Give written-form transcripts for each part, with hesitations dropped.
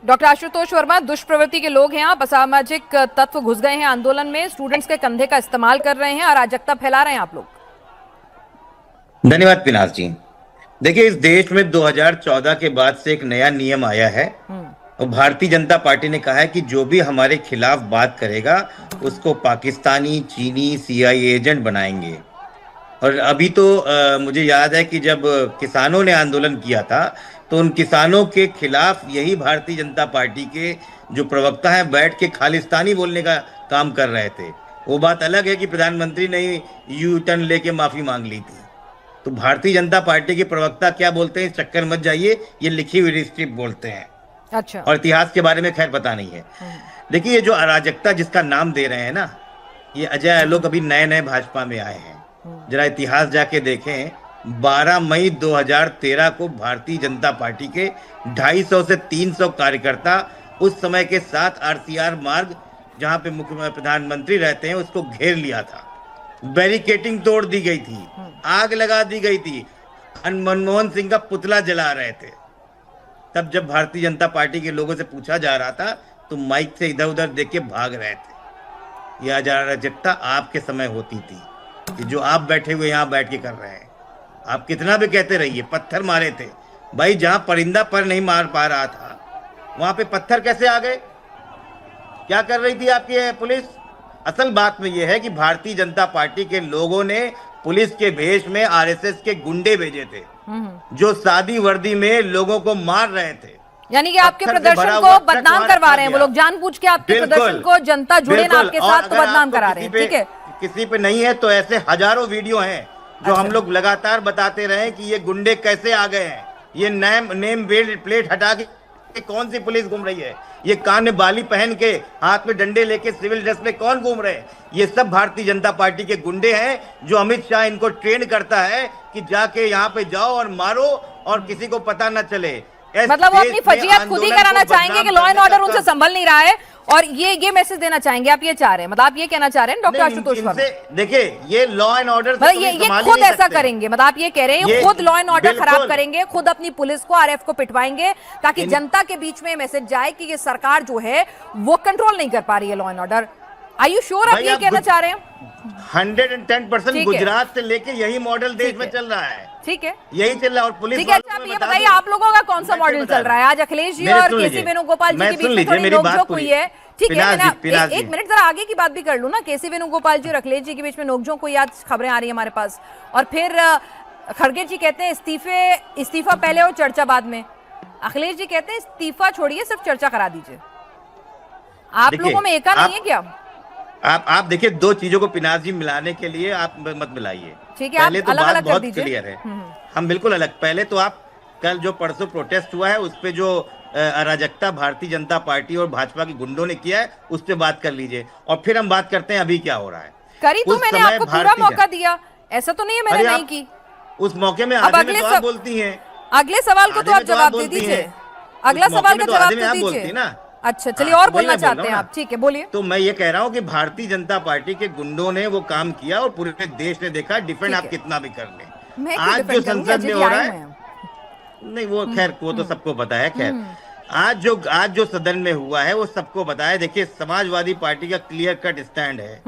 Doctor Ashutosh Verma, दुष्प्रवृत्ति के लोग हैं आप, असामाजिक तत्व घुस गए हैं आंदोलन में, स्टूडेंट्स के कंधे का इस्तेमाल कर रहे हैं, अराजकता फैला रहे हैं आप लोग। धन्यवाद पिनाज जी। देखिए, इस देश में 2014 के बाद से एक नया नियम आया है और भारतीय जनता पार्टी ने कहा है कि जो भी हमारे खिलाफ बात करेगा उसको पाकिस्तानी, चीनी, CIA एजेंट बनाएंगे। और अभी तो मुझे याद है कि जब किसानों ने आंदोलन किया था तो उन किसानों के खिलाफ यही भारतीय जनता पार्टी के जो प्रवक्ता हैं बैठ के खालिस्तानी बोलने का काम कर रहे थे। वो बात अलग है कि प्रधानमंत्री ने यू टर्न लेके माफी मांग ली थी। तो भारतीय जनता पार्टी के प्रवक्ता क्या बोलते हैं, इस चक्कर मत जाइए, ये लिखी हुई स्क्रिप्ट बोलते हैं। अच्छा। और इतिहास के बारे में खैर पता नहीं है। देखिए, ये जो अराजकता जिसका नाम दे रहे हैं ना, ये अजय लोग अभी नए नए भाजपा में आए हैं। जरा इतिहास जाके देखें, 12 मई 2013 को भारतीय जनता पार्टी के 250 से 300 कार्यकर्ता उस समय के 7 RCR मार्ग जहां पे मुख्य प्रधानमंत्री रहते हैं उसको घेर लिया था। बैरिकेटिंग तोड़ दी गई थी, आग लगा दी गई थी, मनमोहन सिंह का पुतला जला रहे थे। तब जब भारतीय जनता पार्टी के लोगों से पूछा जा रहा था तो माइक से इधर उधर देख के भाग रहे थे। यह अराजकता आपके समय होती थी कि जो आप बैठे हुए यहाँ बैठ के कर रहे हैं। आप कितना भी कहते रहिए, पत्थर मारे थे भाई, जहां परिंदा पर नहीं मार पा रहा था वहां पे पत्थर कैसे आ गए? क्या कर रही थी आपकी पुलिस? असल बात में यह है कि भारतीय जनता पार्टी के लोगों ने पुलिस के भेष में RSS के गुंडे भेजे थे जो सादी वर्दी में लोगों को मार रहे थे। यानी कि आपके प्रदर्शन को बदनाम करवा रहे हैं वो लोग, जानबूझ के आपके प्रदर्शन को, जनता जुड़े ना आपके साथ तो बदनाम करा रहे हैं। ठीक है, किसी पे नहीं है तो ऐसे हजारों वीडियो हैं जो हम लोग लगातार बताते रहे कि ये गुंडे कैसे आ गए हैं। ये नेम प्लेट हटा के कौन सी पुलिस घूम रही है? ये कान में बाली पहन के हाथ में डंडे लेके सिविल ड्रेस में कौन घूम रहे हैं? ये सब भारतीय जनता पार्टी के गुंडे हैं जो अमित शाह इनको ट्रेन करता है कि जाके यहाँ पे जाओ और मारो और किसी को पता न चले। मतलब वो अपनी फजीहत खुद ही कराना चाहेंगे कि लॉ एंड ऑर्डर उनसे संभल नहीं रहा है, और ये मैसेज देना चाहेंगे आप, ये चाह रहे हैं, मतलब आप ये कहना चाह रहे हैं डॉक्टर आशुतोष वर्मा? देखिए, ये लॉ एंड ऑर्डर ये खुद ऐसा करेंगे, मतलब आप ये कह रहे हैं खुद लॉ एंड ऑर्डर खराब करेंगे, खुद अपनी पुलिस को, RF को पिटवाएंगे ताकि जनता के बीच में मैसेज जाए कि ये सरकार जो है वो कंट्रोल नहीं कर पा रही है law and order. Are you sure आप ये कहना चाह रहे हैं? 110% गुजरात से लेके यही मॉडल देश में चल रहा है। ठीक है, यही चल रहा है। और पुलिस, ठीक है, अच्छा आप ये बताइए आप लोगों का कौन सा मॉडल चल रहा है? आज अखिलेश जी और केसी वेणुगोपाल जी के बीच में थोड़ी नोकझोंक हुई है। ठीक है, मैंने एक मिनट जरा आगे की बात भी कर लूं ना। केसी वेणुगोपाल जी और अखिलेश जी के बीच में नोकझोंक हुई, आज खबरें आ रही है हमारे पास। और फिर खड़गे जी कहते हैं इस्तीफा पहले और चर्चा बाद में। अखिलेश जी कहते हैं इस्तीफा छोड़िए, सिर्फ चर्चा करा दीजिए। आप लोगों में एका नहीं है क्या? आप देखिए, दो चीजों को पिनाज जी मिलाने के लिए आप मत मिलाइए। ठीक है, पहले तो अलग बात अलग बहुत क्लियर है, हम बिल्कुल अलग। पहले तो आप कल जो परसों प्रोटेस्ट हुआ है उस पे जो अराजकता भारतीय जनता पार्टी और भाजपा के गुंडों ने किया है उस पे बात कर लीजिए, और फिर हम बात करते हैं अभी क्या हो रहा है। करी तो मैंने आपको पूरा मौका दिया, ऐसा तो नहीं है मैंने नहीं की। उस मौके में आधे में तो आप बोलती हैं, अगले सवाल को तो आप जवाब दे दीजिए, अगला सवाल का जवाब तो दीजिए ना। अच्छा चलिए, और बोलना चाहते हैं आप? ठीक है, बोलिए। तो मैं ये कह रहा हूँ कि भारतीय जनता पार्टी के गुंडों ने वो काम किया और पूरे देश ने देखा, डिफेंड आप कितना भी कर लें। आज जो संसद में हो रहा है, नहीं वो खैर वो तो सबको पता है। खैर आज जो सदन में हुआ है वो सबको पता है। देखिए, समाजवादी पार्टी का क्लियर कट स्टैंड है,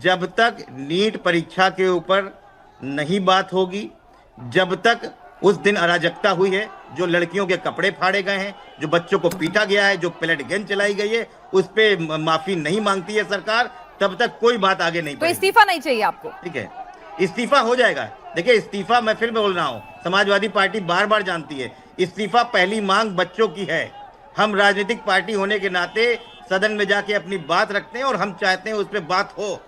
जब तक नीट परीक्षा के ऊपर नहीं बात होगी, जब तक उस दिन अराजकता हुई है, जो लड़कियों के कपड़े फाड़े गए हैं, जो बच्चों को पीटा गया है, जो पेलेट गेंद चलाई गई है, उस पे माफी नहीं मांगती है सरकार, तब तक कोई बात आगे नहीं। तो इस्तीफा नहीं चाहिए आपको? ठीक है, इस्तीफा हो जाएगा। देखिए, इस्तीफा मैं फिर बोल रहा हूँ, समाजवादी पार्टी बार बार जानती है, इस्तीफा पहली मांग बच्चों की है। हम राजनीतिक पार्टी होने के नाते सदन में जाके अपनी बात रखते हैं और हम चाहते हैं उस पर बात हो।